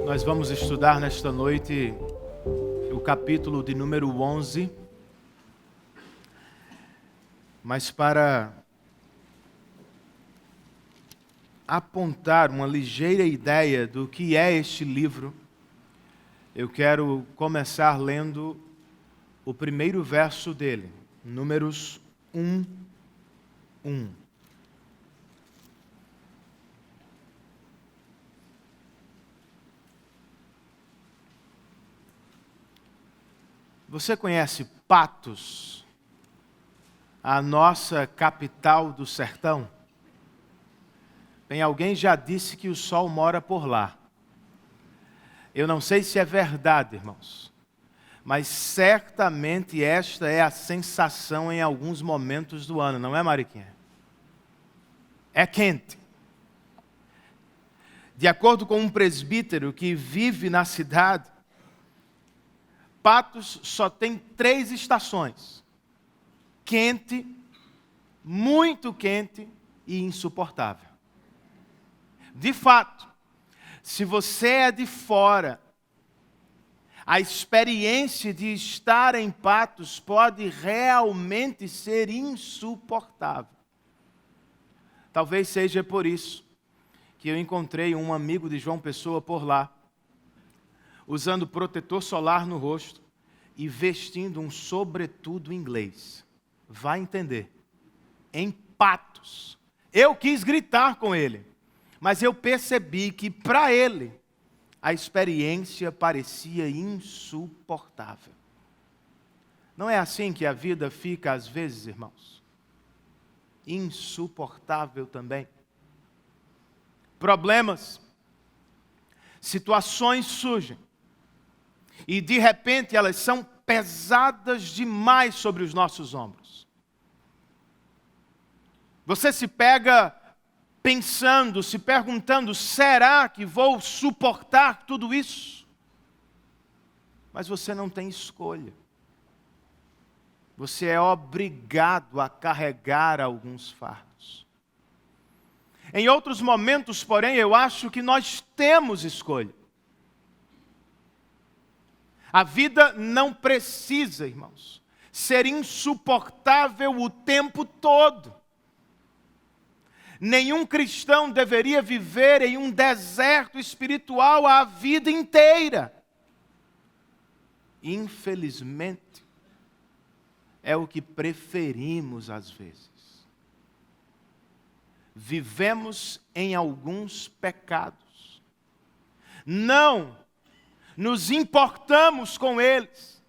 Nós vamos estudar nesta noite o capítulo de número 11, mas para apontar uma ligeira ideia do que é este livro, eu quero começar lendo o primeiro verso dele, Números 1:1. Você conhece Patos, a nossa capital do sertão? Bem, alguém já disse que o sol mora por lá. Eu não sei se é verdade, irmãos, mas certamente esta é a sensação em alguns momentos do ano, não é, Mariquinha? É quente. De acordo com um presbítero que vive na cidade, Patos só tem 3 estações: quente, muito quente e insuportável. De fato, se você é de fora, a experiência de estar em Patos pode realmente ser insuportável. Talvez seja por isso que eu encontrei um amigo de João Pessoa por lá, usando protetor solar no rosto e vestindo um sobretudo inglês. Vai entender. Em Patos. Eu quis gritar com ele, mas eu percebi que para ele a experiência parecia insuportável. Não é assim que a vida fica às vezes, irmãos? Insuportável também. Problemas, situações surgem. E de repente elas são pesadas demais sobre os nossos ombros. Você se pega pensando, se perguntando, será que vou suportar tudo isso? Mas você não tem escolha. Você é obrigado a carregar alguns fardos. Em outros momentos, porém, eu acho que nós temos escolha. A vida não precisa, irmãos, ser insuportável o tempo todo. Nenhum cristão deveria viver em um deserto espiritual a vida inteira. Infelizmente, é o que preferimos às vezes. Vivemos em alguns pecados. Não nos importamos com eles,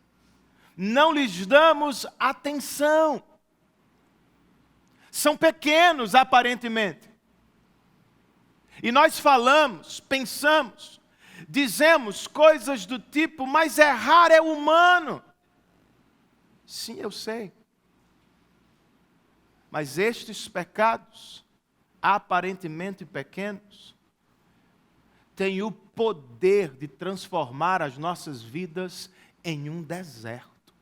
não lhes damos atenção. São pequenos aparentemente. E nós falamos, pensamos, dizemos coisas do tipo, mas errar é humano. Sim, eu sei. Mas estes pecados, aparentemente pequenos, têm o poder de transformar as nossas vidas em um deserto.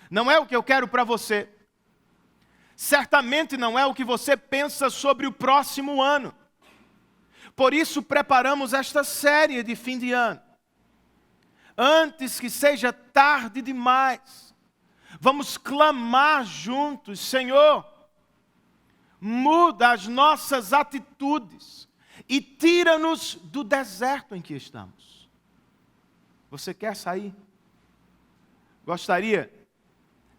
Não é o que eu quero para você. Certamente não é o que você pensa sobre o próximo ano. Por isso preparamos esta série de fim de ano. Antes que seja tarde demais, vamos clamar juntos: Senhor, muda as nossas atitudes e tira-nos do deserto em que estamos. Você quer sair? Gostaria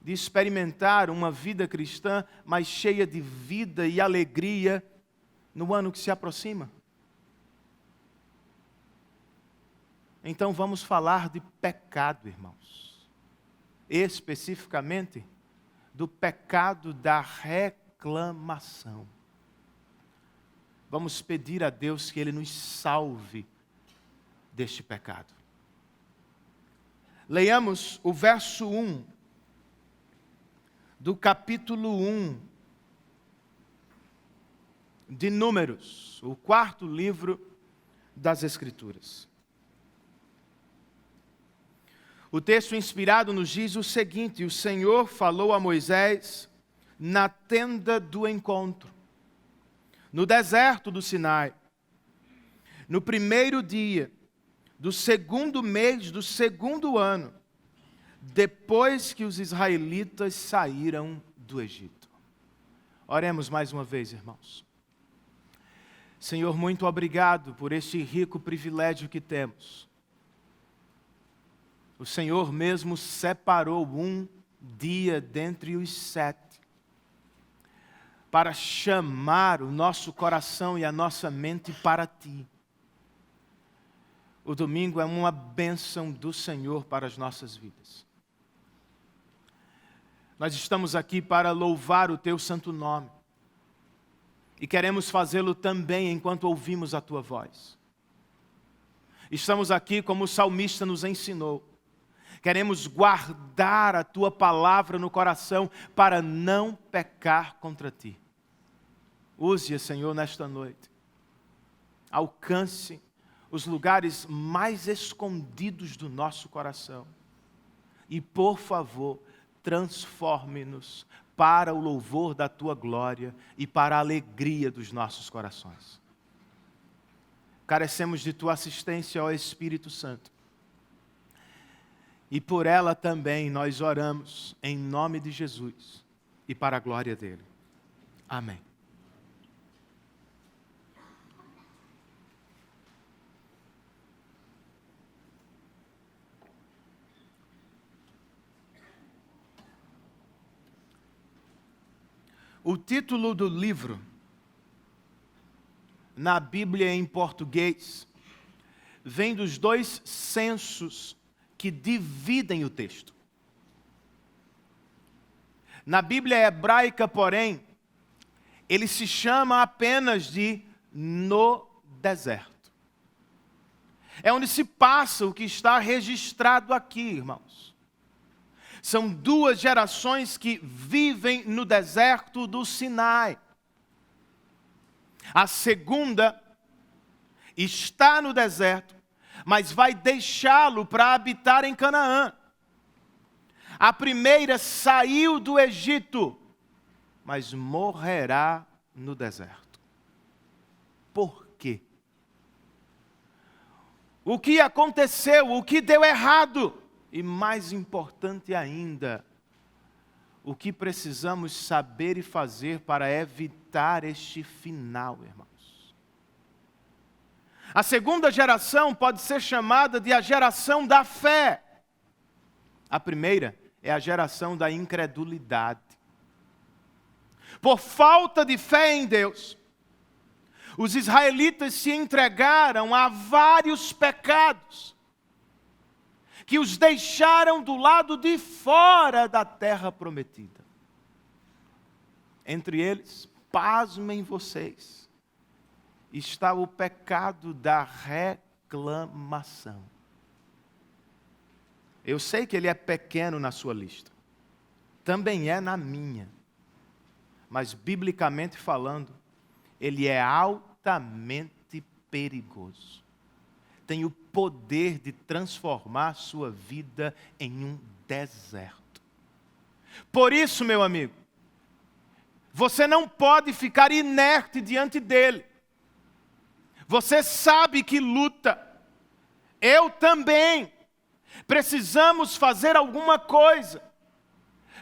de experimentar uma vida cristã mais cheia de vida e alegria no ano que se aproxima? Então vamos falar de pecado, irmãos. Especificamente do pecado da reclamação. Vamos pedir a Deus que Ele nos salve deste pecado. Leiamos o verso 1 do capítulo 1 de Números, o 4º livro das Escrituras. O texto inspirado nos diz o seguinte: o Senhor falou a Moisés na tenda do encontro, no deserto do Sinai, no primeiro dia do segundo mês do segundo ano, depois que os israelitas saíram do Egito. Oremos mais uma vez, irmãos. Senhor, muito obrigado por este rico privilégio que temos. O Senhor mesmo separou um dia dentre os 7 para chamar o nosso coração e a nossa mente para Ti. O domingo é uma bênção do Senhor para as nossas vidas. Nós estamos aqui para louvar o Teu santo nome. E queremos fazê-lo também enquanto ouvimos a Tua voz. Estamos aqui como o salmista nos ensinou. Queremos guardar a Tua palavra no coração para não pecar contra Ti. Use-a, Senhor, nesta noite. Alcance os lugares mais escondidos do nosso coração. E, por favor, transforme-nos para o louvor da Tua glória e para a alegria dos nossos corações. Carecemos de Tua assistência, ó Espírito Santo. E por ela também nós oramos em nome de Jesus e para a glória dele. Amém. O título do livro, na Bíblia em português, vem dos 2 censos que dividem o texto. Na Bíblia hebraica, porém, ele se chama apenas de No Deserto. É onde se passa o que está registrado aqui, irmãos. São 2 gerações que vivem no deserto do Sinai. A segunda está no deserto, mas vai deixá-lo para habitar em Canaã. A primeira saiu do Egito, mas morrerá no deserto. Por quê? O que aconteceu? O que deu errado? E mais importante ainda, o que precisamos saber e fazer para evitar este final, irmãos? A segunda geração pode ser chamada de a geração da fé. A primeira é a geração da incredulidade. Por falta de fé em Deus, os israelitas se entregaram a vários pecados que os deixaram do lado de fora da terra prometida. Entre eles, pasmem vocês, está o pecado da reclamação. Eu sei que ele é pequeno na sua lista, também é na minha, mas biblicamente falando, ele é altamente perigoso. Tem o poder de transformar sua vida em um deserto. Por isso, meu amigo, você não pode ficar inerte diante dele. Você sabe que luta. Eu também. Precisamos fazer alguma coisa.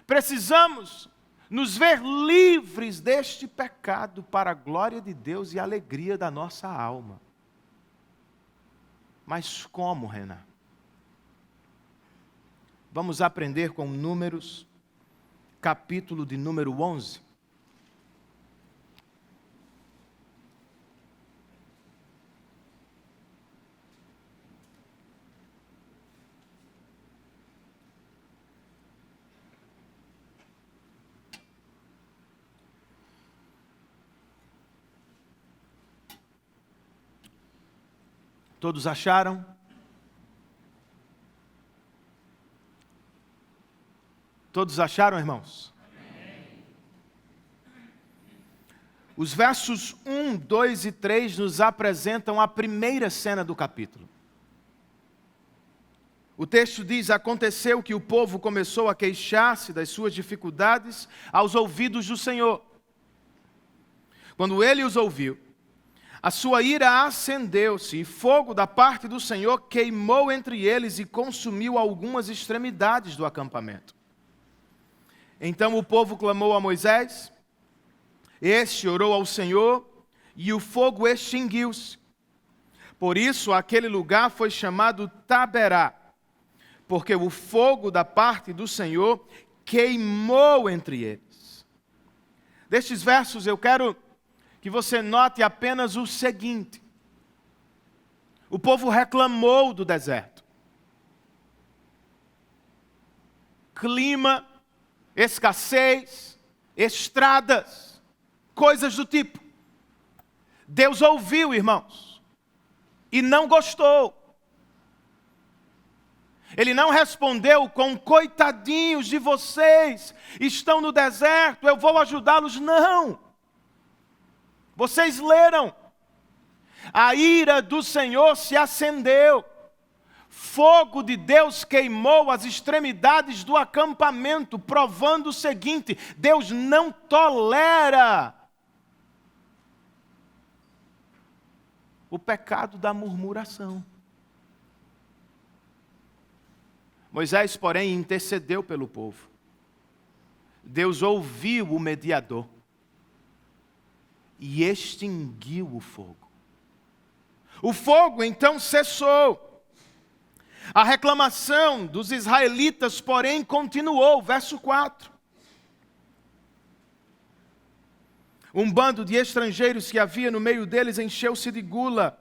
Precisamos nos ver livres deste pecado para a glória de Deus e a alegria da nossa alma. Mas como, Renan? Vamos aprender com Números, capítulo de número 11. Todos acharam? Todos acharam, irmãos? Amém. Os versos 1, 2 e 3 nos apresentam a primeira cena do capítulo. O texto diz: aconteceu que o povo começou a queixar-se das suas dificuldades aos ouvidos do Senhor. Quando ele os ouviu, A sua ira acendeu-se, e fogo da parte do Senhor queimou entre eles e consumiu algumas extremidades do acampamento. Então o povo clamou a Moisés, este orou ao Senhor, e o fogo extinguiu-se. Por isso aquele lugar foi chamado Taberá, porque o fogo da parte do Senhor queimou entre eles. Destes versos eu quero que você note apenas o seguinte: o povo reclamou do deserto. Clima, escassez, estradas, coisas do tipo. Deus ouviu, irmãos, e não gostou. Ele não respondeu com coitadinhos de vocês, estão no deserto, eu vou ajudá-los. Não. Vocês leram. A ira do Senhor se acendeu. Fogo de Deus queimou as extremidades do acampamento, provando o seguinte: Deus não tolera o pecado da murmuração. Moisés, porém, intercedeu pelo povo. Deus ouviu o mediador e extinguiu o fogo. O fogo então cessou. A reclamação dos israelitas, porém, continuou. Verso 4. Um bando de estrangeiros que havia no meio deles encheu-se de gula,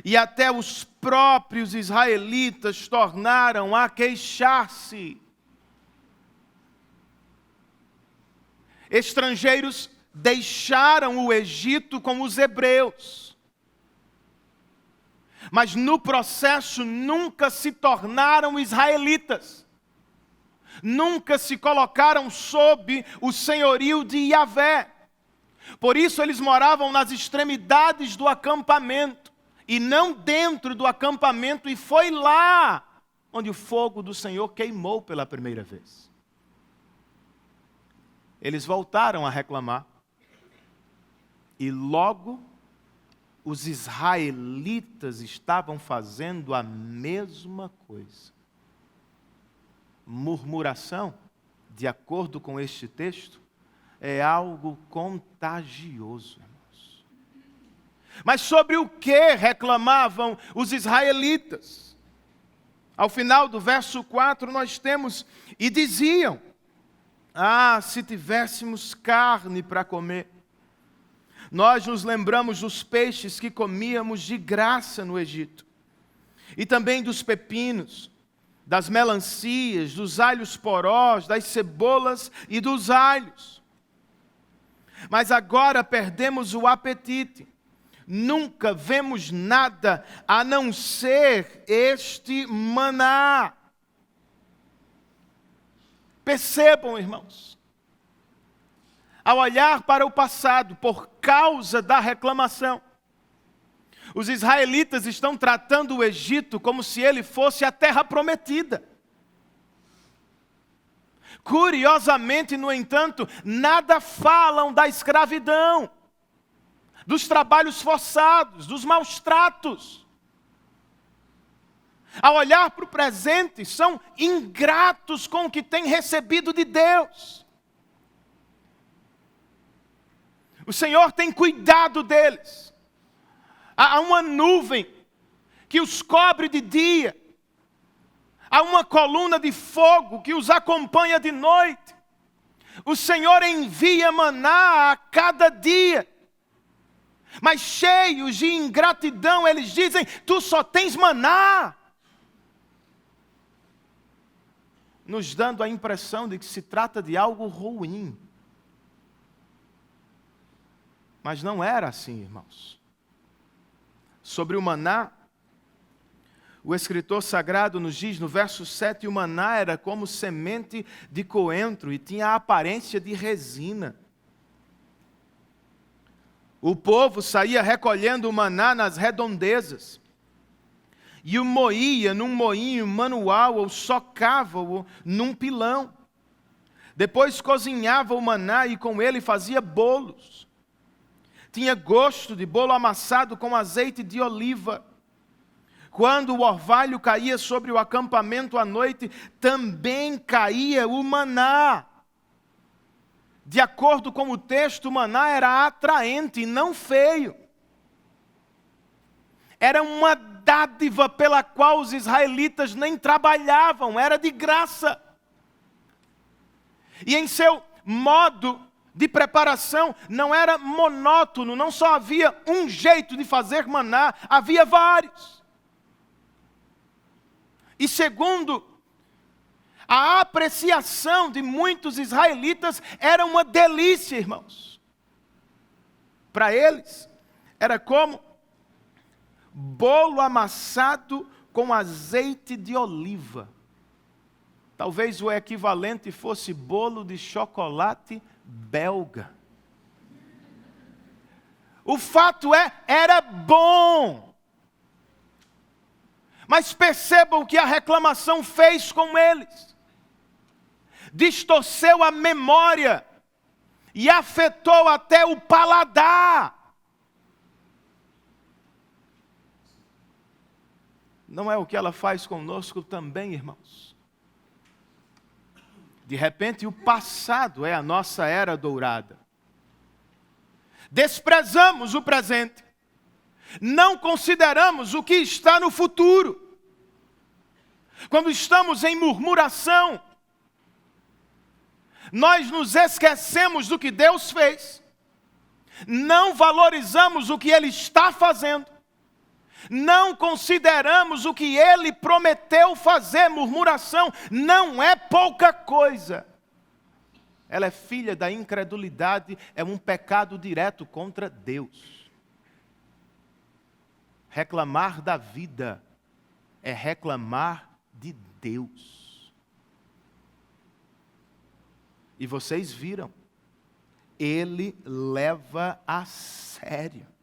e até os próprios israelitas tornaram a queixar-se. Estrangeiros deixaram o Egito com os hebreus, mas no processo nunca se tornaram israelitas, nunca se colocaram sob o senhorio de Yahvé. Por isso eles moravam nas extremidades do acampamento, e não dentro do acampamento, e foi lá onde o fogo do Senhor queimou pela primeira vez. Eles voltaram a reclamar, e logo os israelitas estavam fazendo a mesma coisa. Murmuração, de acordo com este texto, é algo contagioso, irmãos. Mas sobre o que reclamavam os israelitas? Ao final do verso 4 nós temos: e diziam: ah, se tivéssemos carne para comer. Nós nos lembramos dos peixes que comíamos de graça no Egito, e também dos pepinos, das melancias, dos alhos porós, das cebolas e dos alhos. Mas agora perdemos o apetite. Nunca vemos nada a não ser este maná. Percebam, irmãos, ao olhar para o passado, por causa da reclamação, os israelitas estão tratando o Egito como se ele fosse a terra prometida. Curiosamente, no entanto, nada falam da escravidão, dos trabalhos forçados, dos maus tratos. Ao olhar para o presente, são ingratos com o que têm recebido de Deus. O Senhor tem cuidado deles. Há uma nuvem que os cobre de dia. Há uma coluna de fogo que os acompanha de noite. O Senhor envia maná a cada dia. Mas cheios de ingratidão, eles dizem: tu só tens maná. Nos dando a impressão de que se trata de algo ruim. Mas não era assim, irmãos. Sobre o maná, o escritor sagrado nos diz no verso 7, o maná era como semente de coentro e tinha a aparência de resina. O povo saía recolhendo o maná nas redondezas e o moía num moinho manual ou socava-o num pilão. Depois cozinhava o maná e com ele fazia bolos. tinha gosto de bolo amassado com azeite de oliva. Quando o orvalho caía sobre o acampamento à noite, também caía o maná. De acordo com o texto, o maná era atraente e não feio. Era uma dádiva pela qual os israelitas nem trabalhavam, era de graça. E em seu modo de preparação não era monótono, não só havia um jeito de fazer maná, havia vários. E segundo a apreciação de muitos israelitas, era uma delícia, irmãos. Para eles, era como bolo amassado com azeite de oliva. Talvez o equivalente fosse bolo de chocolate belga. O fato é, era bom. Mas percebam o que a reclamação fez com eles. Distorceu a memória e afetou até o paladar. Não é o que ela faz conosco também, irmãos? De repente, o passado é a nossa era dourada. Desprezamos o presente. Não consideramos o que está no futuro. Quando estamos em murmuração, nós nos esquecemos do que Deus fez. Não valorizamos o que Ele está fazendo. Não consideramos o que Ele prometeu fazer. Murmuração não é pouca coisa. Ela é filha da incredulidade, é um pecado direto contra Deus. Reclamar da vida é reclamar de Deus. E vocês viram, Ele leva a sério.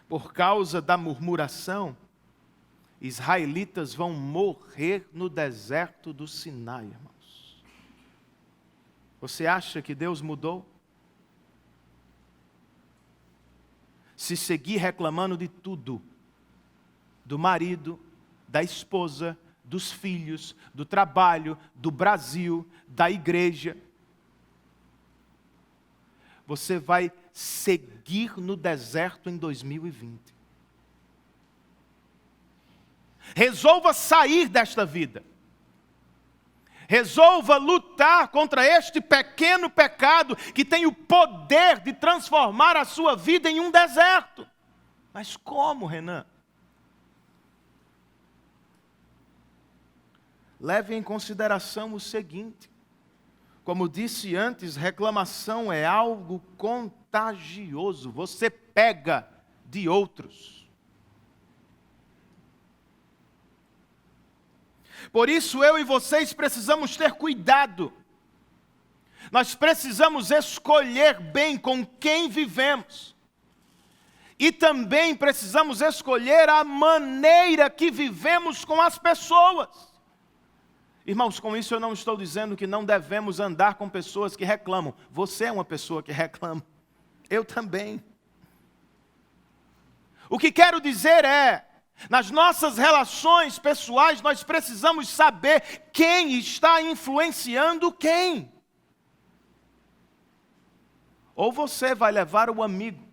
Por causa da murmuração, israelitas vão morrer no deserto do Sinai, irmãos. Você acha que Deus mudou? Se seguir reclamando de tudo, do marido, da esposa, dos filhos, do trabalho, do Brasil, da igreja, você vai seguir no deserto em 2020. Resolva sair desta vida. Resolva lutar contra este pequeno pecado que tem o poder de transformar a sua vida em um deserto. Mas como, Renan? Leve em consideração o seguinte. Como disse antes, reclamação é algo contagioso. Você pega de outros. Por isso eu e vocês precisamos ter cuidado. Nós precisamos escolher bem com quem vivemos. E também precisamos escolher a maneira que vivemos com as pessoas. Irmãos, com isso eu não estou dizendo que não devemos andar com pessoas que reclamam. Você é uma pessoa que reclama. Eu também. O que quero dizer é, nas nossas relações pessoais, nós precisamos saber quem está influenciando quem. Ou você vai levar o amigo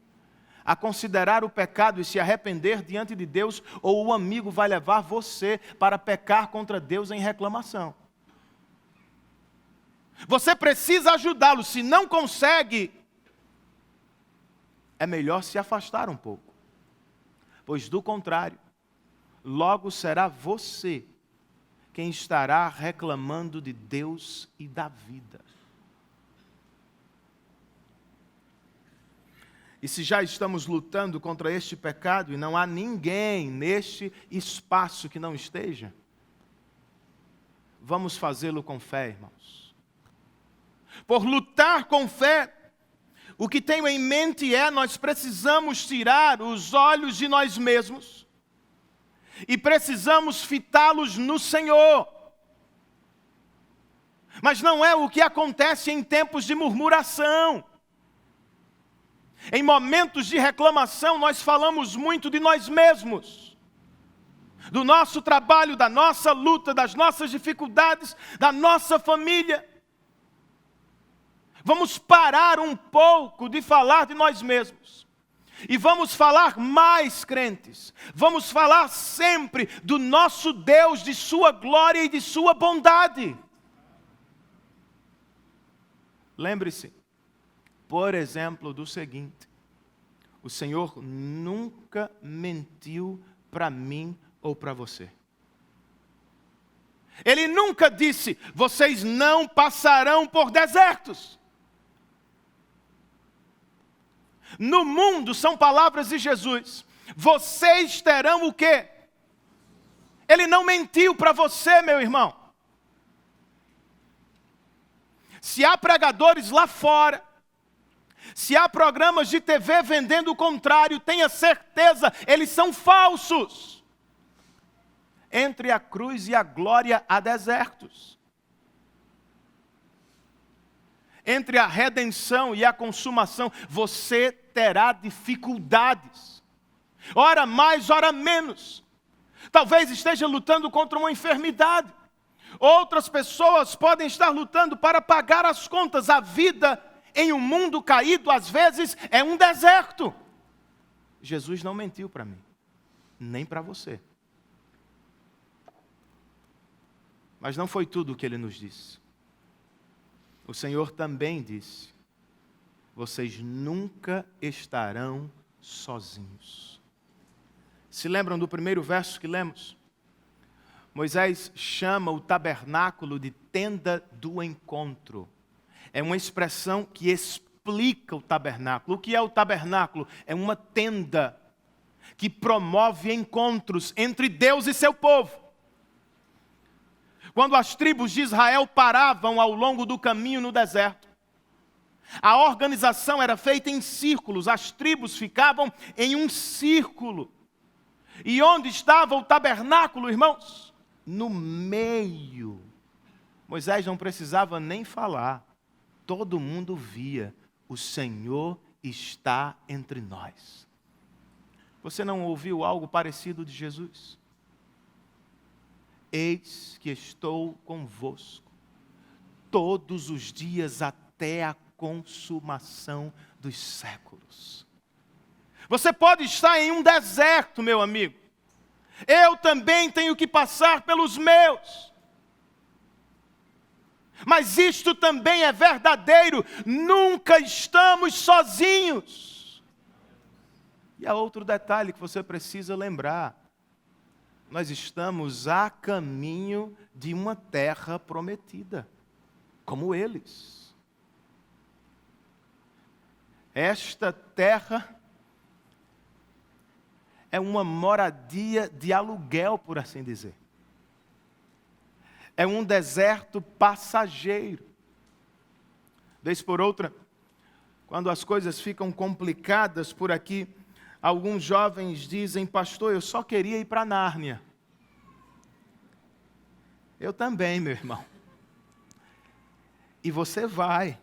a considerar o pecado e se arrepender diante de Deus, ou o amigo vai levar você para pecar contra Deus em reclamação. Você precisa ajudá-lo. Se não consegue, é melhor se afastar um pouco. Pois do contrário, logo será você quem estará reclamando de Deus e da vida. E se já estamos lutando contra este pecado e não há ninguém neste espaço que não esteja, vamos fazê-lo com fé, irmãos. Por lutar com fé, o que tenho em mente é, nós precisamos tirar os olhos de nós mesmos e precisamos fitá-los no Senhor. Mas não é o que acontece em tempos de murmuração. Em momentos de reclamação, nós falamos muito de nós mesmos, do nosso trabalho, da nossa luta, das nossas dificuldades, da nossa família. Vamos parar um pouco de falar de nós mesmos. E vamos falar mais, crentes. Vamos falar sempre do nosso Deus, de sua glória e de sua bondade. Lembre-se, por exemplo, do seguinte: o Senhor nunca mentiu para mim ou para você. Ele nunca disse: vocês não passarão por desertos. No mundo, são palavras de Jesus, vocês terão o quê? Ele não mentiu para você, meu irmão. Se há pregadores lá fora, se há programas de TV vendendo o contrário, tenha certeza, eles são falsos. Entre a cruz e a glória há desertos. Entre a redenção e a consumação, você terá dificuldades. Ora mais, ora menos. Talvez esteja lutando contra uma enfermidade. Outras pessoas podem estar lutando para pagar as contas. A vida em um mundo caído, às vezes, é um deserto. Jesus não mentiu para mim, nem para você. Mas não foi tudo o que ele nos disse. O Senhor também disse: vocês nunca estarão sozinhos. Se lembram do primeiro verso que lemos? Moisés chama o tabernáculo de tenda do encontro. É uma expressão que explica o tabernáculo. O que é o tabernáculo? É uma tenda que promove encontros entre Deus e seu povo. Quando as tribos de Israel paravam ao longo do caminho no deserto, a organização era feita em círculos, as tribos ficavam em um círculo. E onde estava o tabernáculo, irmãos? No meio. Moisés não precisava nem falar, todo mundo via: o Senhor está entre nós. Você não ouviu algo parecido de Jesus? Eis que estou convosco todos os dias até a consumação dos séculos. Você pode estar em um deserto, meu amigo. Eu também tenho que passar pelos meus. Mas isto também é verdadeiro: nunca estamos sozinhos. E há outro detalhe que você precisa lembrar: nós estamos a caminho de uma terra prometida, como eles. Esta terra é uma moradia de aluguel, por assim dizer. É um deserto passageiro. Vez por outra, quando as coisas ficam complicadas por aqui, alguns jovens dizem: pastor, eu só queria ir para Nárnia. Eu também, meu irmão. E você vai.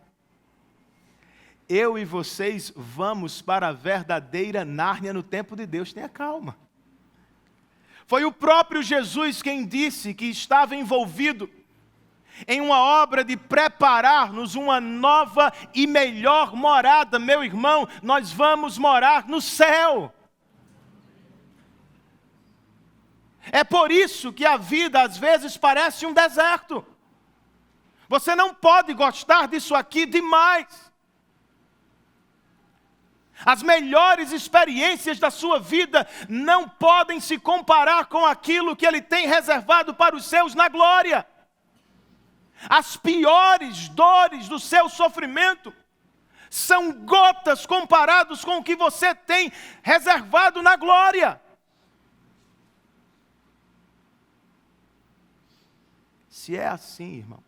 Eu e vocês vamos para a verdadeira Nárnia no tempo de Deus. Tenha calma. Foi o próprio Jesus quem disse que estava envolvido em uma obra de preparar-nos uma nova e melhor morada. Meu irmão, nós vamos morar no céu. É por isso que a vida às vezes parece um deserto. Você não pode gostar disso aqui demais. As melhores experiências da sua vida não podem se comparar com aquilo que Ele tem reservado para os seus na glória. As piores dores do seu sofrimento são gotas comparados com o que você tem reservado na glória. Se é assim, irmão,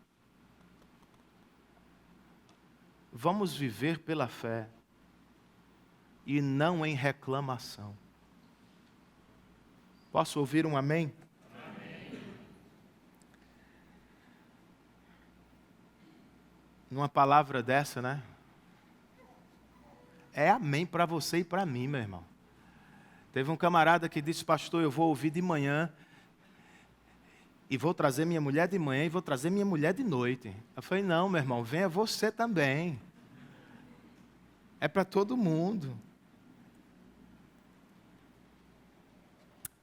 vamos viver pela fé e não em reclamação. Posso ouvir um amém? Amém. Numa palavra dessa, né? é amém para você e para mim, meu irmão. Teve um camarada que disse, pastor, eu vou ouvir de manhã, e vou trazer minha mulher de manhã, e vou trazer minha mulher de noite. Eu falei, não, meu irmão, venha você também. É para todo mundo.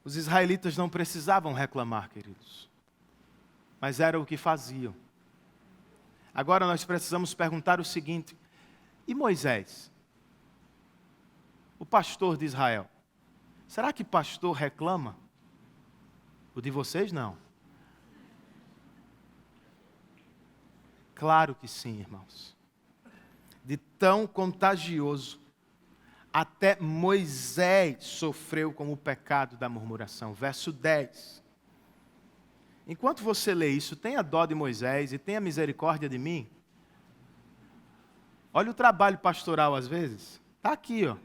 Os israelitas não precisavam reclamar, queridos. Mas era o que faziam. Agora nós precisamos perguntar o seguinte: e Moisés? O pastor de Israel? Será que pastor reclama? O de vocês não. Claro que sim, irmãos. De tão contagioso, até Moisés sofreu com o pecado da murmuração. Verso 10. Enquanto você lê isso, tenha dó de Moisés e tenha misericórdia de mim. Olha o trabalho pastoral às vezes. Está aqui, ó.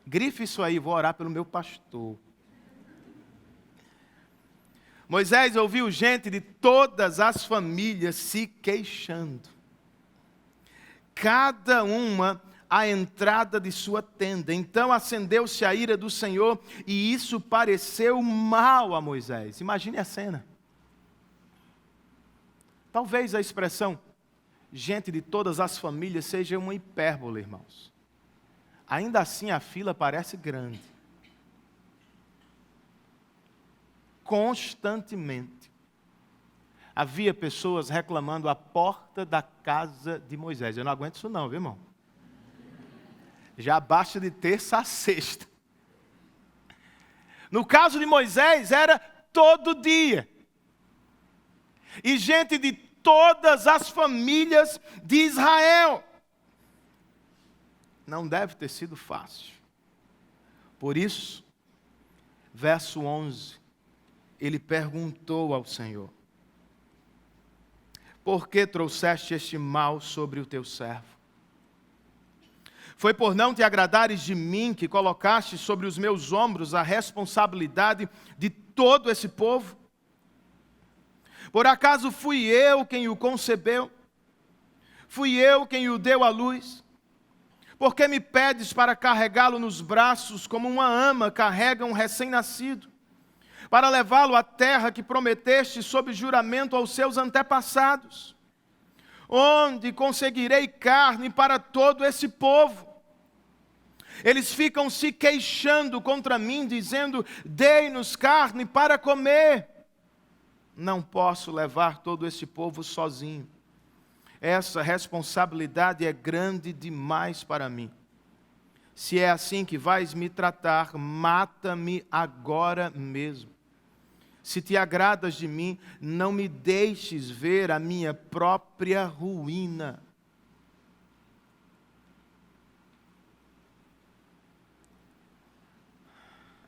Grife isso aí, vou orar pelo meu pastor. Moisés ouviu gente de todas as famílias se queixando. Cada uma à entrada de sua tenda. Então acendeu-se a ira do Senhor e isso pareceu mal a Moisés. Imagine a cena. Talvez a expressão gente de todas as famílias seja uma hipérbole, irmãos. Ainda assim a fila parece grande. Constantemente havia pessoas reclamando à porta da casa de Moisés. Eu não aguento isso não, viu, irmão? Já basta de terça a sexta. No caso de Moisés, era todo dia. E gente de todas as famílias de Israel. Não deve ter sido fácil. Por isso, verso 11, ele perguntou ao Senhor: por que trouxeste este mal sobre o teu servo? Foi por não te agradares de mim que colocaste sobre os meus ombros a responsabilidade de todo esse povo? Por acaso fui eu quem o concebeu? Fui eu quem o deu à luz? Por que me pedes para carregá-lo nos braços como uma ama carrega um recém-nascido? Para levá-lo à terra que prometeste sob juramento aos seus antepassados? Onde conseguirei carne para todo esse povo? Eles ficam se queixando contra mim, dizendo, dei-nos carne para comer. Não posso levar todo esse povo sozinho. Essa responsabilidade é grande demais para mim. Se é assim que vais me tratar, mata-me agora mesmo. Se te agradas de mim, não me deixes ver a minha própria ruína.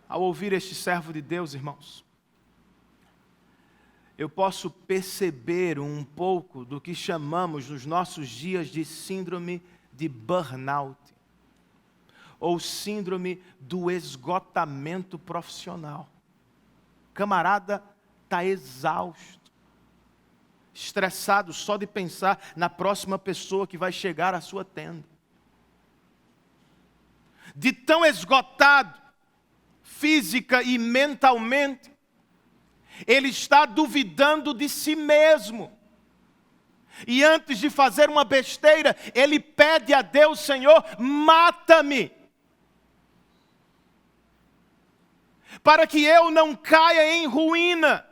Ao ouvir este servo de Deus, irmãos, eu posso perceber um pouco do que chamamos nos nossos dias de síndrome de burnout, ou síndrome do esgotamento profissional. Camarada está exausto, estressado só de pensar na próxima pessoa que vai chegar à sua tenda. De tão esgotado, física e mentalmente, ele está duvidando de si mesmo. E antes de fazer uma besteira, ele pede a Deus, Senhor, mata-me. Para que eu não caia em ruína.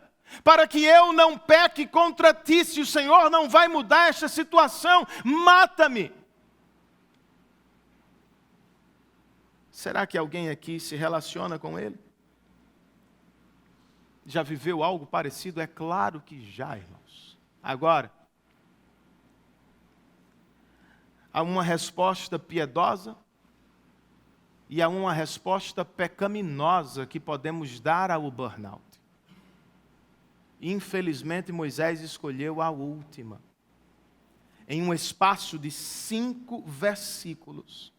Para que eu não peque contra ti. Se o Senhor não vai mudar esta situação, mata-me. Será que alguém aqui se relaciona com ele? Já viveu algo parecido? É claro que já, irmãos. Agora, há uma resposta piedosa e há uma resposta pecaminosa que podemos dar ao burnout. Infelizmente, Moisés escolheu a última. Em um espaço de 5 versículos,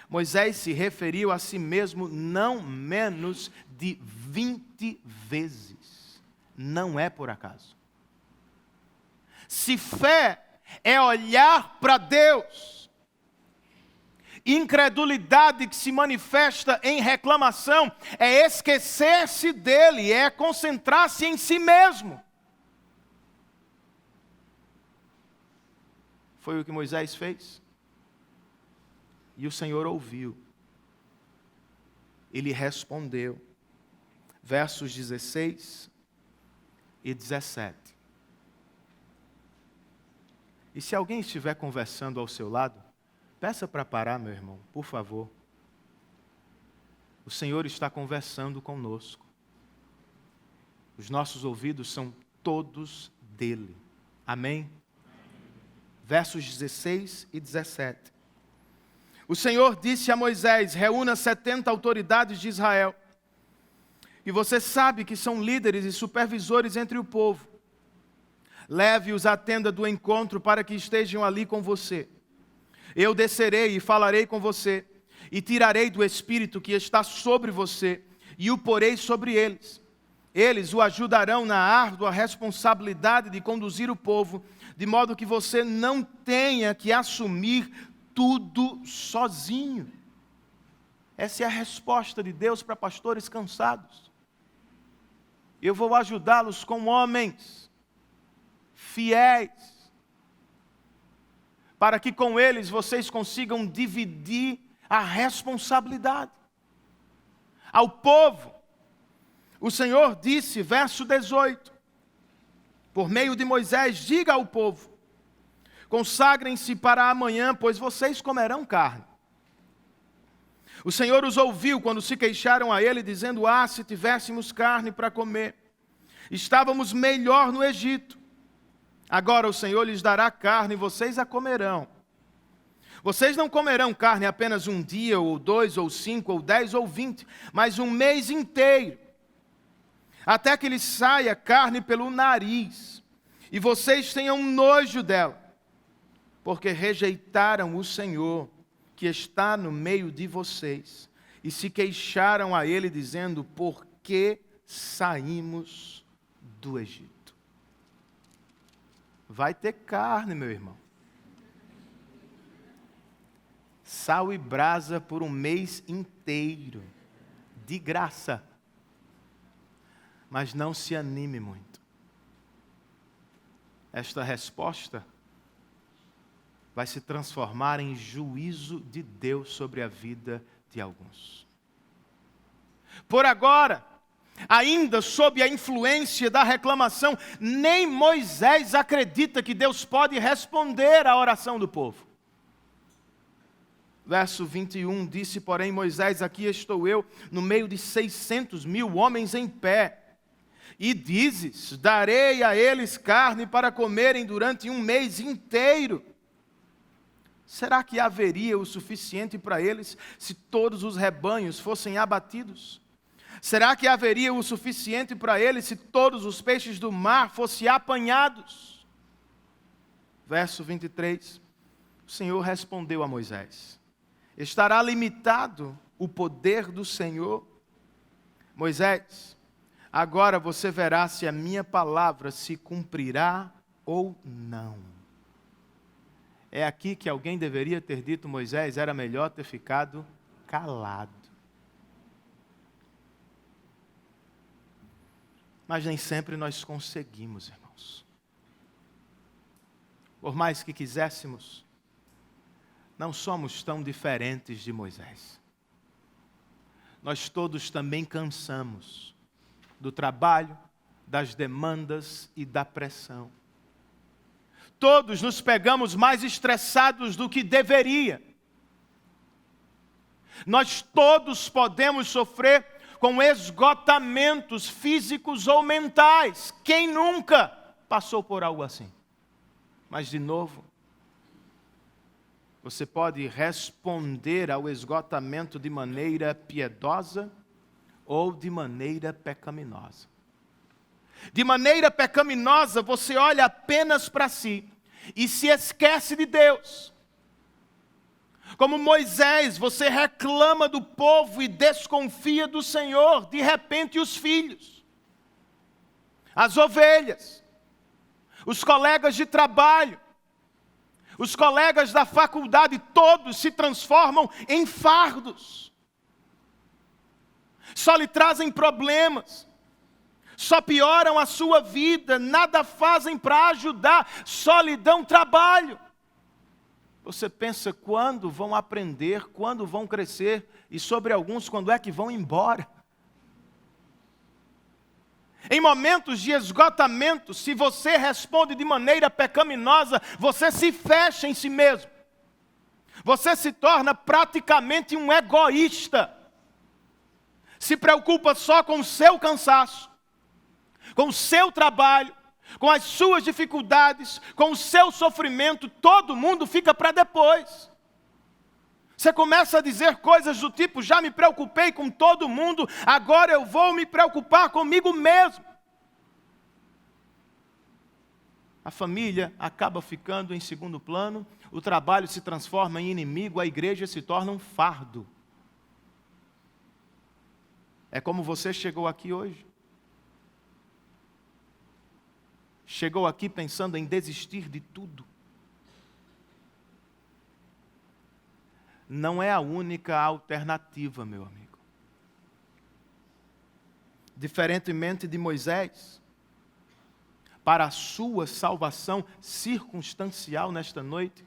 Moisés se referiu a si mesmo não menos de 20 vezes. Não é por acaso. Se fé é olhar para Deus Incredulidade que se manifesta em reclamação é esquecer-se dele, é concentrar-se em si mesmo. Foi o que Moisés fez. E o Senhor ouviu. Ele respondeu. Versos 16 e 17. E se alguém estiver conversando ao seu lado, peça para parar, meu irmão, por favor. O Senhor está conversando conosco. Os nossos ouvidos são todos dele. Amém? Versos 16 e 17. O Senhor disse a Moisés: reúna 70 autoridades de Israel. E você sabe que são líderes e supervisores entre o povo. Leve-os à tenda do encontro para que estejam ali com você. Eu descerei e falarei com você, e tirarei do Espírito que está sobre você, e o porei sobre eles. Eles o ajudarão na árdua responsabilidade de conduzir o povo, de modo que você não tenha que assumir tudo sozinho. Essa é a resposta de Deus para pastores cansados. Eu vou ajudá-los com homens fiéis, para que com eles vocês consigam dividir a responsabilidade. Ao povo, o Senhor disse, verso 18, por meio de Moisés: diga ao povo, consagrem-se para amanhã, pois vocês comerão carne. O Senhor os ouviu quando se queixaram a ele, dizendo: se tivéssemos carne para comer, estávamos melhor no Egito. Agora o Senhor lhes dará carne e vocês a comerão. Vocês não comerão carne apenas um dia, ou 2, ou 5, ou 10, ou 20, mas um mês inteiro, até que lhes saia carne pelo nariz, e vocês tenham nojo dela, porque rejeitaram o Senhor, que está no meio de vocês, e se queixaram a ele, dizendo: por que saímos do Egito? Vai ter carne, meu irmão. Sal e brasa por um mês inteiro, de graça. Mas não se anime muito. Esta resposta vai se transformar em juízo de Deus sobre a vida de alguns. Por agora, ainda sob a influência da reclamação, nem Moisés acredita que Deus pode responder à oração do povo. Verso 21, disse, porém, Moisés: aqui estou eu, no meio de 600.000 homens em pé. E dizes: darei a eles carne para comerem durante um mês inteiro. Será que haveria o suficiente para eles se todos os rebanhos fossem abatidos? Será que haveria o suficiente para eles se todos os peixes do mar fossem apanhados? Verso 23, o Senhor respondeu a Moisés: estará limitado o poder do Senhor? Moisés, agora você verá se a minha palavra se cumprirá ou não. É aqui que alguém deveria ter dito: Moisés, era melhor ter ficado calado. Mas nem sempre nós conseguimos, irmãos. Por mais que quiséssemos, não somos tão diferentes de Moisés. Nós todos também cansamos do trabalho, das demandas e da pressão. Todos nos pegamos mais estressados do que deveria. Nós todos podemos sofrer com esgotamentos físicos ou mentais. Quem nunca passou por algo assim? Mas, de novo, você pode responder ao esgotamento de maneira piedosa ou de maneira pecaminosa. De maneira pecaminosa, você olha apenas para si e se esquece de Deus. Como Moisés, você reclama do povo e desconfia do Senhor. De repente, os filhos, as ovelhas, os colegas de trabalho, Os colegas da faculdade, todos se transformam em fardos. Só lhe trazem problemas. Só pioram a sua vida. Nada fazem para ajudar. Só lhe dão trabalho. Você pensa quando vão aprender, quando vão crescer. E sobre alguns, quando é que vão embora. Em momentos de esgotamento, se você responde de maneira pecaminosa, você se fecha em si mesmo. Você se torna praticamente um egoísta. Se preocupa só com o seu cansaço, com o seu trabalho, com as suas dificuldades, com o seu sofrimento. Todo mundo fica para depois. Você começa a dizer coisas do tipo: já me preocupei com todo mundo, agora eu vou me preocupar comigo mesmo. A família acaba ficando em segundo plano, o trabalho se transforma em inimigo, a igreja se torna um fardo. É como você chegou aqui hoje. Chegou aqui pensando em desistir de tudo. Não é a única alternativa, meu amigo. Diferentemente de Moisés, para a sua salvação circunstancial nesta noite,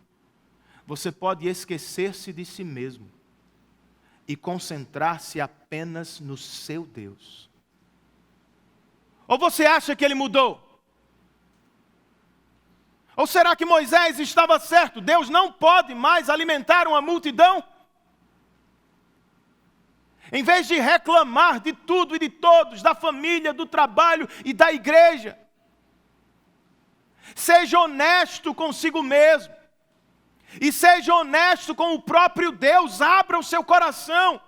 você pode esquecer-se de si mesmo e concentrar-se apenas no seu Deus. Ou você acha que ele mudou? Ou será que Moisés estava certo? Deus não pode mais alimentar uma multidão? Em vez de reclamar de tudo e de todos, da família, do trabalho e da igreja, seja honesto consigo mesmo. E seja honesto com o próprio Deus. Abra o seu coração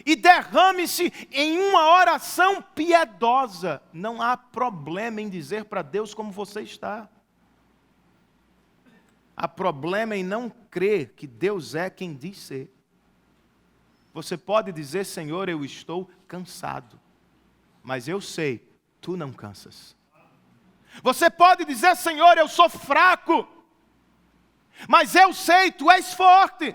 e derrame-se em uma oração piedosa. Não há problema em dizer para Deus como você está. Há problema em não crer que Deus é quem diz ser. Você pode dizer: Senhor, eu estou cansado, mas eu sei, tu não cansas. Você pode dizer: Senhor, eu sou fraco, mas eu sei, tu és forte.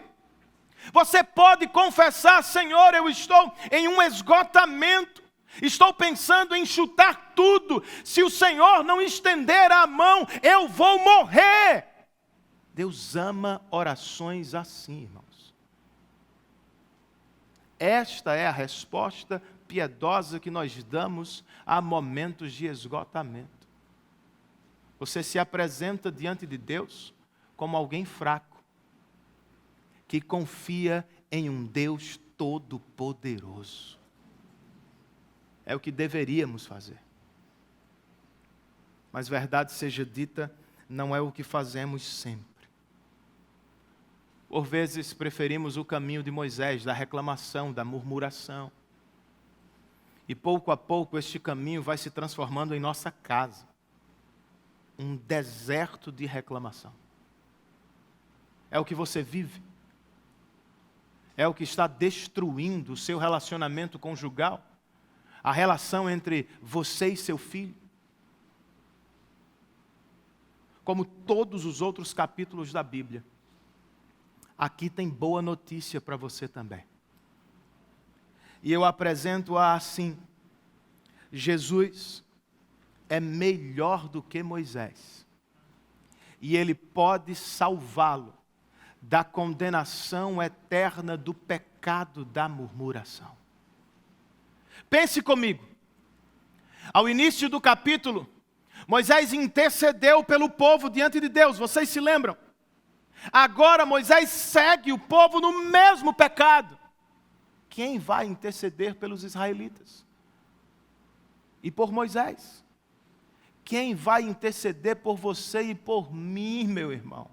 Você pode confessar: Senhor, eu estou em um esgotamento, estou pensando em chutar tudo. Se o Senhor não estender a mão, eu vou morrer. Deus ama orações assim, irmãos. Esta é a resposta piedosa que nós damos a momentos de esgotamento. Você se apresenta diante de Deus como alguém fraco, que confia em um Deus todo-poderoso. É o que deveríamos fazer. Mas verdade seja dita, não é o que fazemos sempre. Por vezes preferimos o caminho de Moisés, da reclamação, da murmuração. E pouco a pouco este caminho vai se transformando em nossa casa. Um deserto de reclamação. É o que você vive. É o que está destruindo o seu relacionamento conjugal. A relação entre você e seu filho. Como todos os outros capítulos da Bíblia. Aqui tem boa notícia para você também. E eu apresento-a assim: Jesus é melhor do que Moisés. E ele pode salvá-lo da condenação eterna do pecado da murmuração. Pense comigo. Ao início do capítulo, Moisés intercedeu pelo povo diante de Deus. Vocês se lembram? Agora Moisés segue o povo no mesmo pecado. Quem vai interceder pelos israelitas? E por Moisés? Quem vai interceder por você e por mim, meu irmão?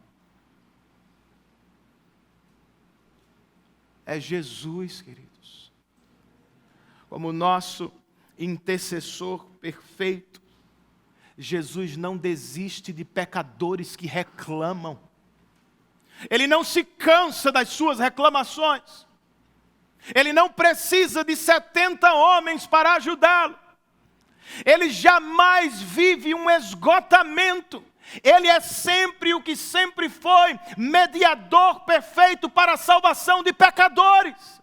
É Jesus, queridos. Como nosso intercessor perfeito, Jesus não desiste de pecadores que reclamam. Ele não se cansa das suas reclamações. Ele não precisa de 70 homens para ajudá-lo. Ele jamais vive um esgotamento Ele é sempre o que sempre foi, mediador perfeito para a salvação de pecadores.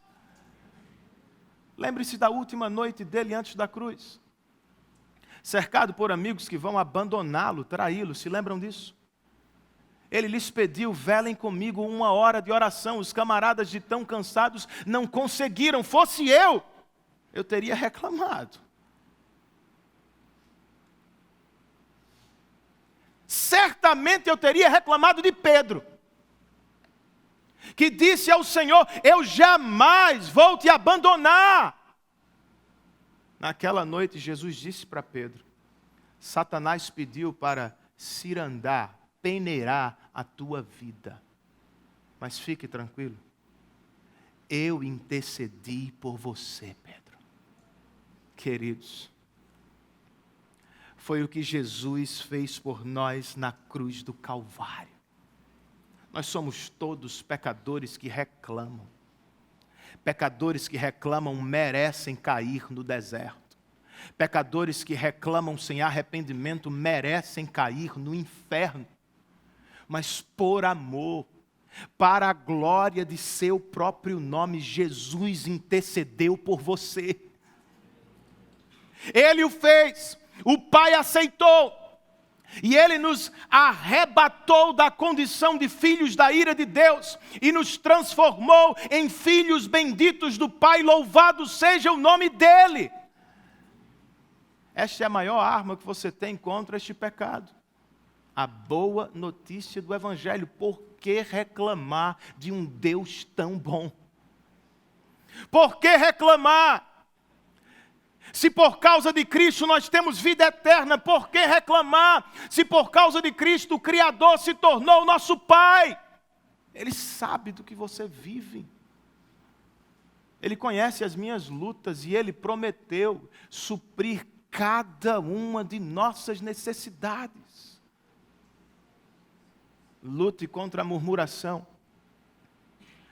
Lembre-se da última noite dele antes da cruz. Cercado por amigos que vão abandoná-lo, traí-lo, se lembram disso? Ele lhes pediu, velem comigo 1 hora de oração. Os camaradas de tão cansados não conseguiram. Fosse eu teria reclamado. Certamente eu teria reclamado de Pedro, que disse ao Senhor, eu jamais vou te abandonar. Naquela noite Jesus disse para Pedro, Satanás pediu para cirandar, peneirar a tua vida. Mas fique tranquilo, eu intercedi por você, Pedro. Queridos, foi o que Jesus fez por nós na cruz do Calvário. Nós somos todos pecadores que reclamam. Pecadores que reclamam merecem cair no deserto. Pecadores que reclamam sem arrependimento merecem cair no inferno. Mas por amor, para a glória de seu próprio nome, Jesus intercedeu por você. Ele o fez. O Pai aceitou, e Ele nos arrebatou da condição de filhos da ira de Deus, e nos transformou em filhos benditos do Pai, louvado seja o nome dEle. Esta é a maior arma que você tem contra este pecado. A boa notícia do Evangelho. Por que reclamar de um Deus tão bom? Por que reclamar? Se por causa de Cristo nós temos vida eterna, por que reclamar? Se por causa de Cristo o Criador se tornou o nosso Pai. Ele sabe do que você vive. Ele conhece as minhas lutas e Ele prometeu suprir cada uma de nossas necessidades. Lute contra a murmuração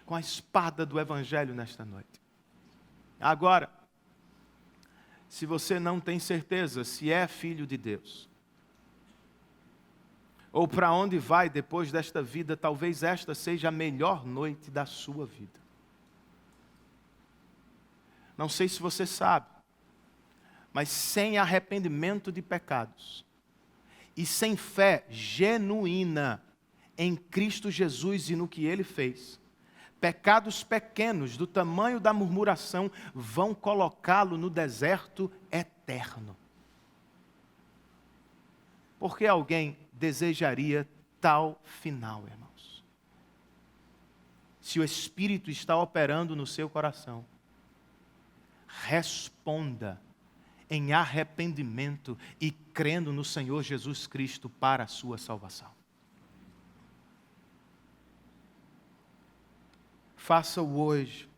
com a espada do Evangelho nesta noite. Agora, se você não tem certeza se é filho de Deus, ou para onde vai depois desta vida, talvez esta seja a melhor noite da sua vida. Não sei se você sabe, mas sem arrependimento de pecados e sem fé genuína em Cristo Jesus e no que Ele fez, pecados pequenos do tamanho da murmuração vão colocá-lo no deserto eterno. Por que alguém desejaria tal final, irmãos? Se o Espírito está operando no seu coração, responda em arrependimento e crendo no Senhor Jesus Cristo para a sua salvação. Faça-o hoje,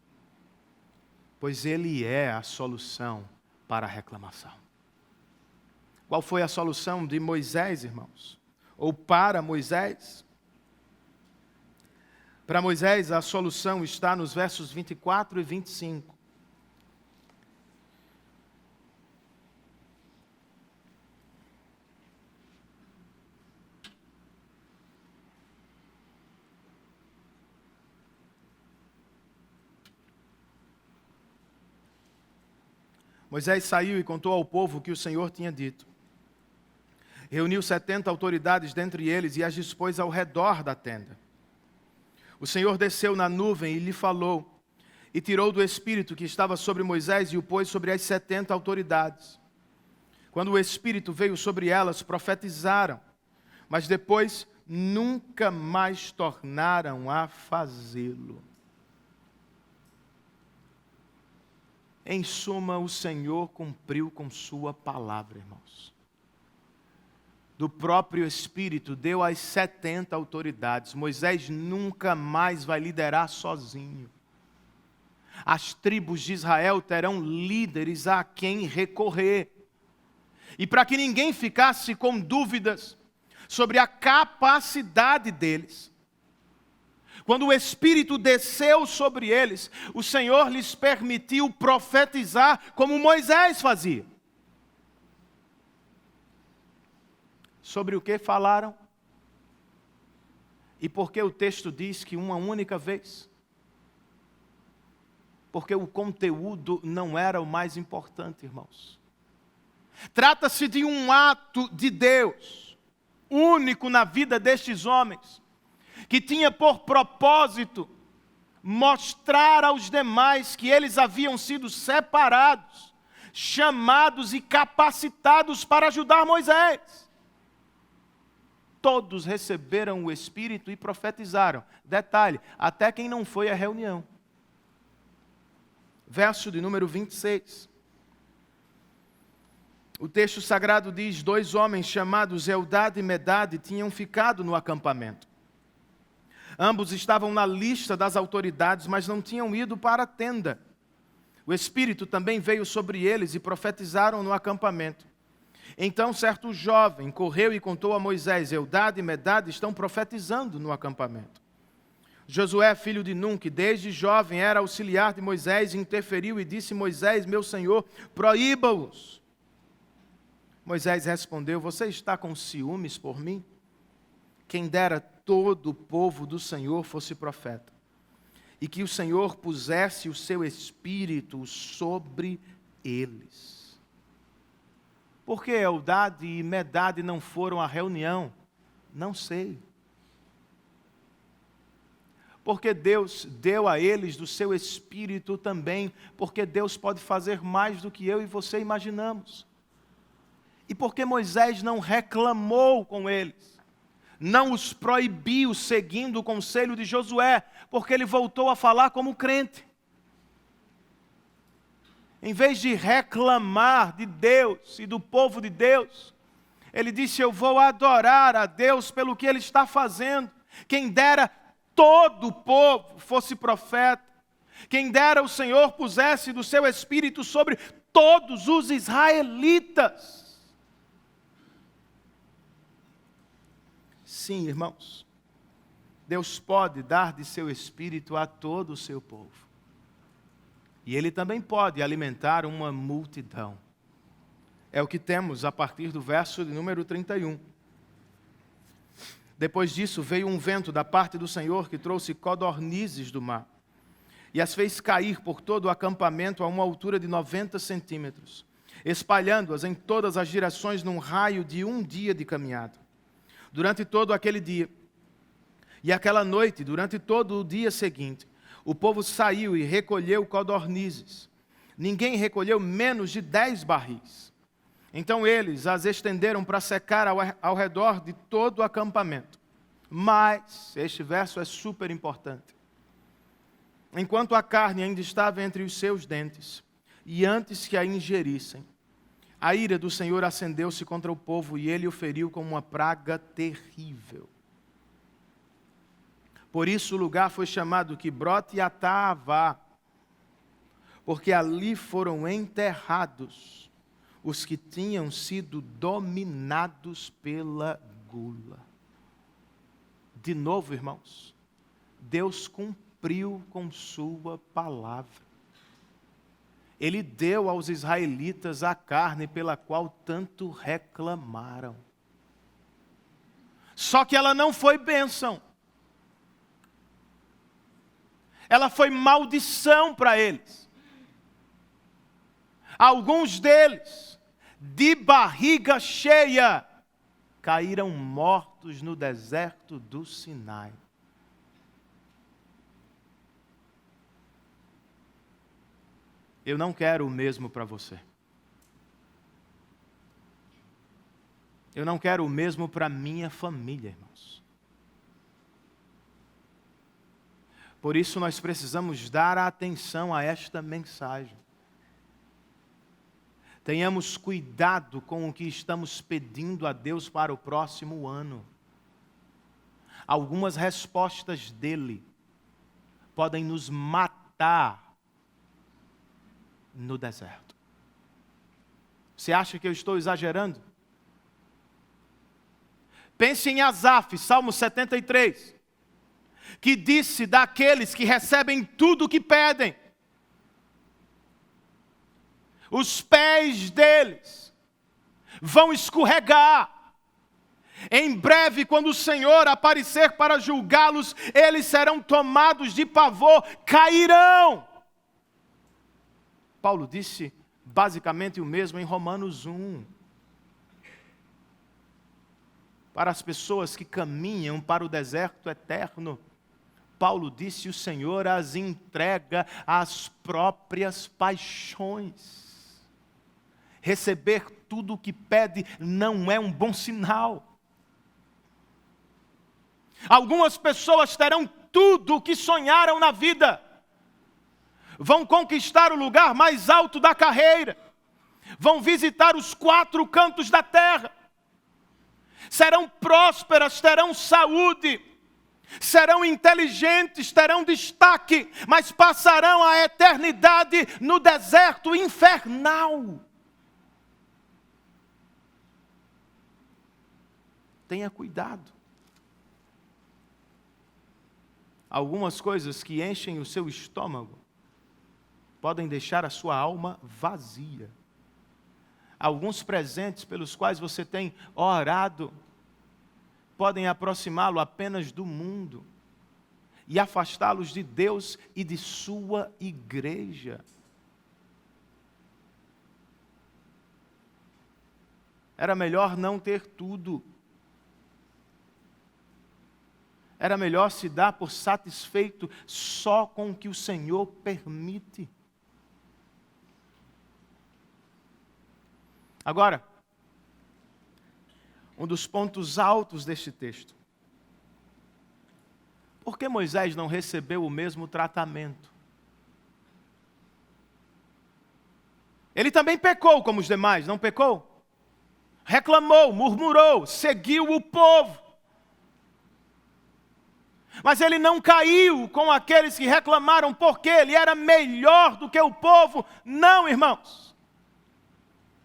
pois Ele é a solução para a reclamação. Qual foi a solução de Moisés, irmãos? Ou para Moisés? Para Moisés, a solução está nos versos 24 e 25. Moisés saiu e contou ao povo o que o Senhor tinha dito. Reuniu 70 autoridades dentre eles e as dispôs ao redor da tenda. O Senhor desceu na nuvem e lhe falou, e tirou do Espírito que estava sobre Moisés e o pôs sobre as 70 autoridades. Quando o Espírito veio sobre elas, profetizaram, mas depois nunca mais tornaram a fazê-lo. Em suma, o Senhor cumpriu com sua palavra, irmãos. Do próprio Espírito deu às 70 autoridades. Moisés nunca mais vai liderar sozinho. As tribos de Israel terão líderes a quem recorrer. E para que ninguém ficasse com dúvidas sobre a capacidade deles, quando o Espírito desceu sobre eles, o Senhor lhes permitiu profetizar como Moisés fazia. Sobre o que falaram? E por que o texto diz que uma única vez? Porque o conteúdo não era o mais importante, irmãos. Trata-se de um ato de Deus, único na vida destes homens, que tinha por propósito mostrar aos demais que eles haviam sido separados, chamados e capacitados para ajudar Moisés. Todos receberam o Espírito e profetizaram. Detalhe, até quem não foi à reunião. Verso de número 26. O texto sagrado diz: 2 homens chamados Eldade e Medade tinham ficado no acampamento. Ambos estavam na lista das autoridades, mas não tinham ido para a tenda. O Espírito também veio sobre eles e profetizaram no acampamento. Então certo jovem correu e contou a Moisés: Eldade e Medade estão profetizando no acampamento. Josué, filho de Nun, que desde jovem era auxiliar de Moisés, interferiu e disse: Moisés, meu senhor, proíba-os. Moisés respondeu: você está com ciúmes por mim? Quem dera todo o povo do Senhor fosse profeta, e que o Senhor pusesse o seu Espírito sobre eles. Por que Eldade e Medade não foram à reunião? Não sei. Porque Deus deu a eles do seu Espírito também, porque Deus pode fazer mais do que eu e você imaginamos. E porque Moisés não reclamou com eles, não os proibiu seguindo o conselho de Josué, porque ele voltou a falar como crente. Em vez de reclamar de Deus e do povo de Deus, ele disse: eu vou adorar a Deus pelo que ele está fazendo. Quem dera todo o povo fosse profeta. Quem dera o Senhor pusesse do seu Espírito sobre todos os israelitas. Sim, irmãos, Deus pode dar de seu Espírito a todo o seu povo. E Ele também pode alimentar uma multidão. É o que temos a partir do verso de número 31. Depois disso veio um vento da parte do Senhor que trouxe codornizes do mar e as fez cair por todo o acampamento a uma altura de 90 centímetros, espalhando-as em todas as direções num raio de 1 dia de caminhada. Durante todo aquele dia e aquela noite, durante todo o dia seguinte, o povo saiu e recolheu codornizes. Ninguém recolheu menos de 10 barris. Então eles as estenderam para secar ao redor de todo o acampamento. Mas, este verso é super importante. Enquanto a carne ainda estava entre os seus dentes, e antes que a ingerissem, a ira do Senhor acendeu-se contra o povo e ele o feriu com uma praga terrível. Por isso o lugar foi chamado Quibrote Yataavá, porque ali foram enterrados os que tinham sido dominados pela gula. De novo, irmãos, Deus cumpriu com sua palavra. Ele deu aos israelitas a carne pela qual tanto reclamaram. Só que ela não foi bênção. Ela foi maldição para eles. Alguns deles, de barriga cheia, caíram mortos no deserto do Sinai. Eu não quero o mesmo para você. Eu não quero o mesmo para minha família, irmãos. Por isso nós precisamos dar atenção a esta mensagem. Tenhamos cuidado com o que estamos pedindo a Deus para o próximo ano. Algumas respostas dele podem nos matar no deserto. Você acha que eu estou exagerando? Pense em Asaf, Salmo 73. Que disse daqueles que recebem tudo o que pedem. Os pés deles vão escorregar. Em breve, quando o Senhor aparecer para julgá-los, eles serão tomados de pavor, cairão. Paulo disse basicamente o mesmo em Romanos 1. Para as pessoas que caminham para o deserto eterno, Paulo disse: o Senhor as entrega às próprias paixões. Receber tudo o que pede não é um bom sinal. Algumas pessoas terão tudo o que sonharam na vida. Vão conquistar o lugar mais alto da carreira. Vão visitar os 4 cantos da terra. Serão prósperas, terão saúde. Serão inteligentes, terão destaque. Mas passarão a eternidade no deserto infernal. Tenha cuidado. Algumas coisas que enchem o seu estômago podem deixar a sua alma vazia. Alguns presentes pelos quais você tem orado podem aproximá-lo apenas do mundo e afastá-los de Deus e de sua igreja. Era melhor não ter tudo. Era melhor se dar por satisfeito só com o que o Senhor permite. Agora, um dos pontos altos deste texto. Por que Moisés não recebeu o mesmo tratamento? Ele também pecou como os demais, não pecou? Reclamou, murmurou, seguiu o povo. Mas ele não caiu com aqueles que reclamaram porque ele era melhor do que o povo. Não, irmãos.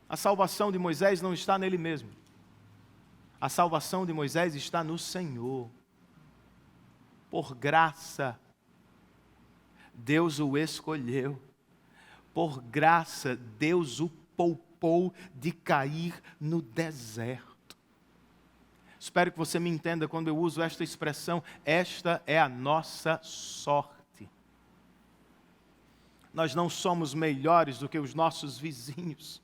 A salvação de Moisés não está nele mesmo. A salvação de Moisés está no Senhor. Por graça, Deus o escolheu. Por graça, Deus o poupou de cair no deserto. Espero que você me entenda quando eu uso esta expressão. Esta é a nossa sorte. Nós não somos melhores do que os nossos vizinhos.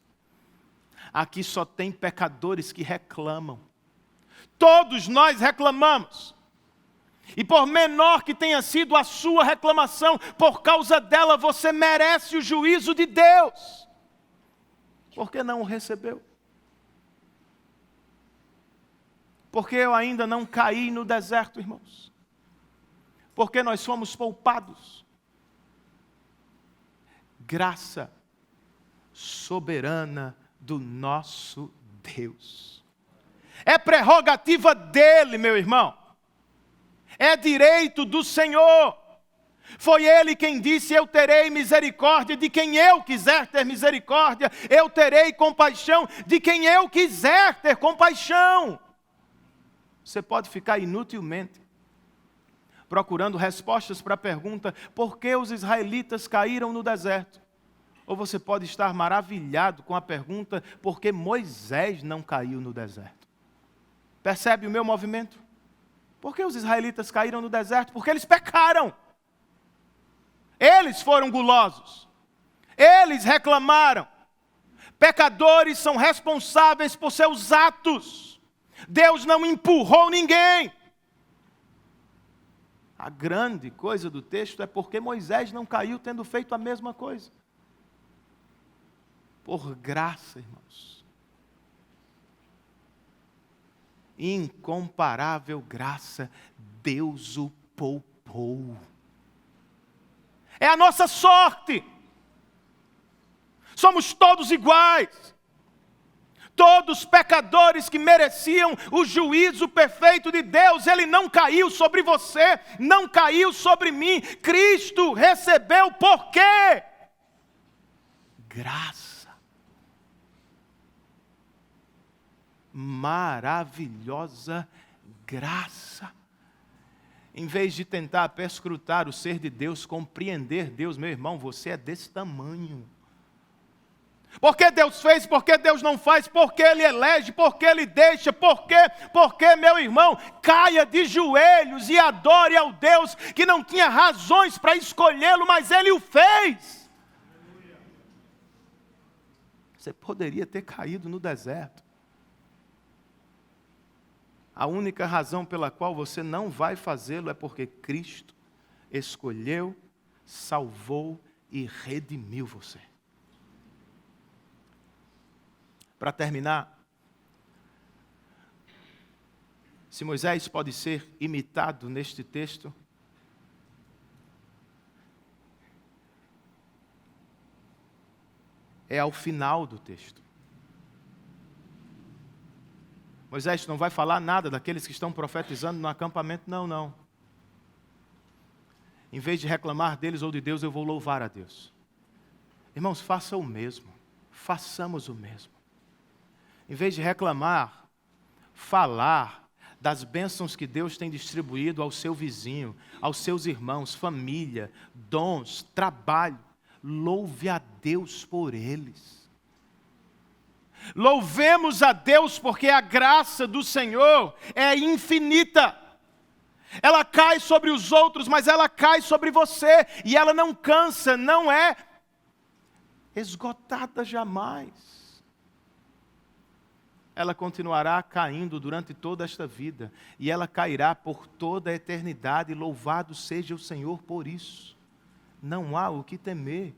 Aqui só tem pecadores que reclamam. Todos nós reclamamos. E por menor que tenha sido a sua reclamação, por causa dela você merece o juízo de Deus. Por que não o recebeu? Porque eu ainda não caí no deserto, irmãos. Porque nós somos poupados. Graça soberana do nosso Deus. É prerrogativa dele, meu irmão. É direito do Senhor. Foi Ele quem disse: eu terei misericórdia de quem eu quiser ter misericórdia. Eu terei compaixão de quem eu quiser ter compaixão. Você pode ficar inutilmente procurando respostas para a pergunta: por que os israelitas caíram no deserto? Ou você pode estar maravilhado com a pergunta: por que Moisés não caiu no deserto? Percebe o meu movimento? Por que os israelitas caíram no deserto? Porque eles pecaram. Eles foram gulosos. Eles reclamaram. Pecadores são responsáveis por seus atos. Deus não empurrou ninguém. A grande coisa do texto é porque Moisés não caiu tendo feito a mesma coisa. Por graça, irmãos. Incomparável graça, Deus o poupou. É a nossa sorte. Somos todos iguais. Todos pecadores que mereciam o juízo perfeito de Deus. Ele não caiu sobre você, não caiu sobre mim. Cristo recebeu por quê? Graça. Maravilhosa graça. Em vez de tentar perscrutar o ser de Deus, compreender Deus, meu irmão, você é desse tamanho. Por que Deus fez? Por que Deus não faz? Por que Ele elege? Por que Ele deixa? Por quê? Porque, meu irmão, caia de joelhos e adore ao Deus que não tinha razões para escolhê-lo, mas Ele o fez. Você poderia ter caído no deserto. A única razão pela qual você não vai fazê-lo é porque Cristo escolheu, salvou e redimiu você. Para terminar, se Moisés pode ser imitado neste texto, é ao final do texto. Moisés não vai falar nada daqueles que estão profetizando no acampamento, não. Em vez de reclamar deles ou de Deus, eu vou louvar a Deus. Irmãos, faça o mesmo. Façamos o mesmo. Em vez de reclamar, falar das bênçãos que Deus tem distribuído ao seu vizinho, aos seus irmãos, família, dons, trabalho. Louve a Deus por eles. Louvemos a Deus porque a graça do Senhor é infinita. Ela cai sobre os outros, mas ela cai sobre você. E ela não cansa, não é esgotada jamais. Ela continuará caindo durante toda esta vida. E ela cairá por toda a eternidade. Louvado seja o Senhor por isso. Não há o que temer.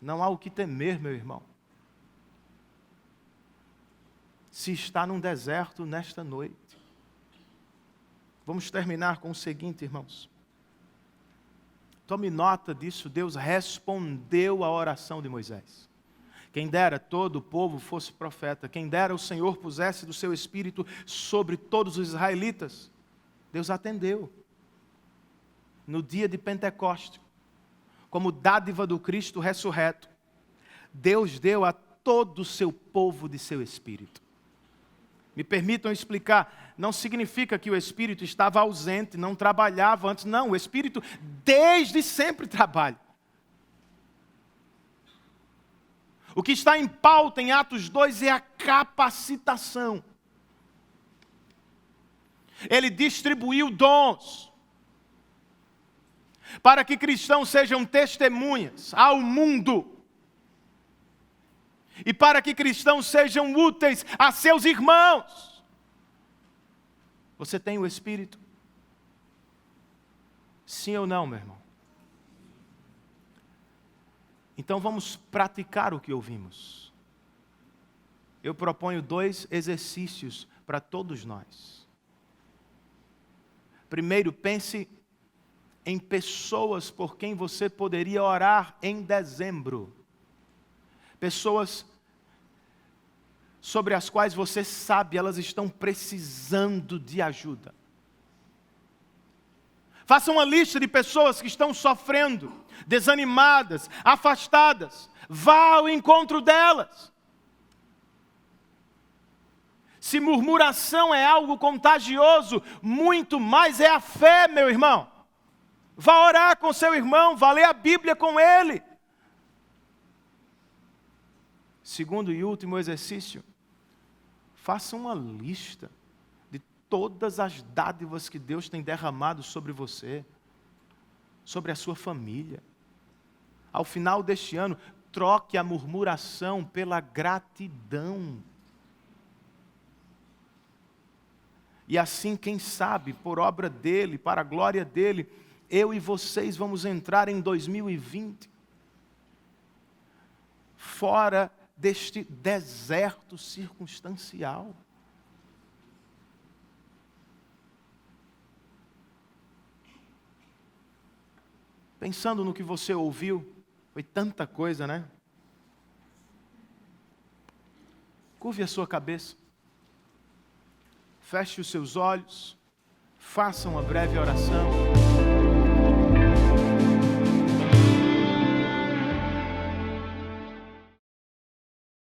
Não há o que temer, meu irmão. Se está num deserto nesta noite. Vamos terminar com o seguinte, irmãos. Tome nota disso. Deus respondeu à oração de Moisés. Quem dera todo o povo fosse profeta. Quem dera o Senhor pusesse do seu espírito sobre todos os israelitas. Deus atendeu. No dia de Pentecostes, como dádiva do Cristo ressurreto, Deus deu a todo o seu povo de seu espírito. Me permitam explicar, não significa que o Espírito estava ausente, não trabalhava antes. Não, o Espírito desde sempre trabalha. O que está em pauta em Atos 2 é a capacitação. Ele distribuiu dons para que cristãos sejam testemunhas ao mundo e para que cristãos sejam úteis a seus irmãos. Você tem o Espírito? Sim ou não, meu irmão? Então vamos praticar o que ouvimos. Eu proponho 2 exercícios para todos nós. Primeiro, pense em pessoas por quem você poderia orar em dezembro. Pessoas sobre as quais você sabe, elas estão precisando de ajuda. Faça uma lista de pessoas que estão sofrendo, desanimadas, afastadas. Vá ao encontro delas. Se murmuração é algo contagioso, muito mais é a fé, meu irmão. Vá orar com seu irmão, vá ler a Bíblia com ele. Segundo e último exercício, faça uma lista de todas as dádivas que Deus tem derramado sobre você, sobre a sua família. Ao final deste ano, troque a murmuração pela gratidão. E assim, quem sabe, por obra dele, para a glória dele, eu e vocês vamos entrar em 2020 fora deste deserto circunstancial. Pensando no que você ouviu, foi tanta coisa, né? Curve a sua cabeça. Feche os seus olhos. Faça uma breve oração.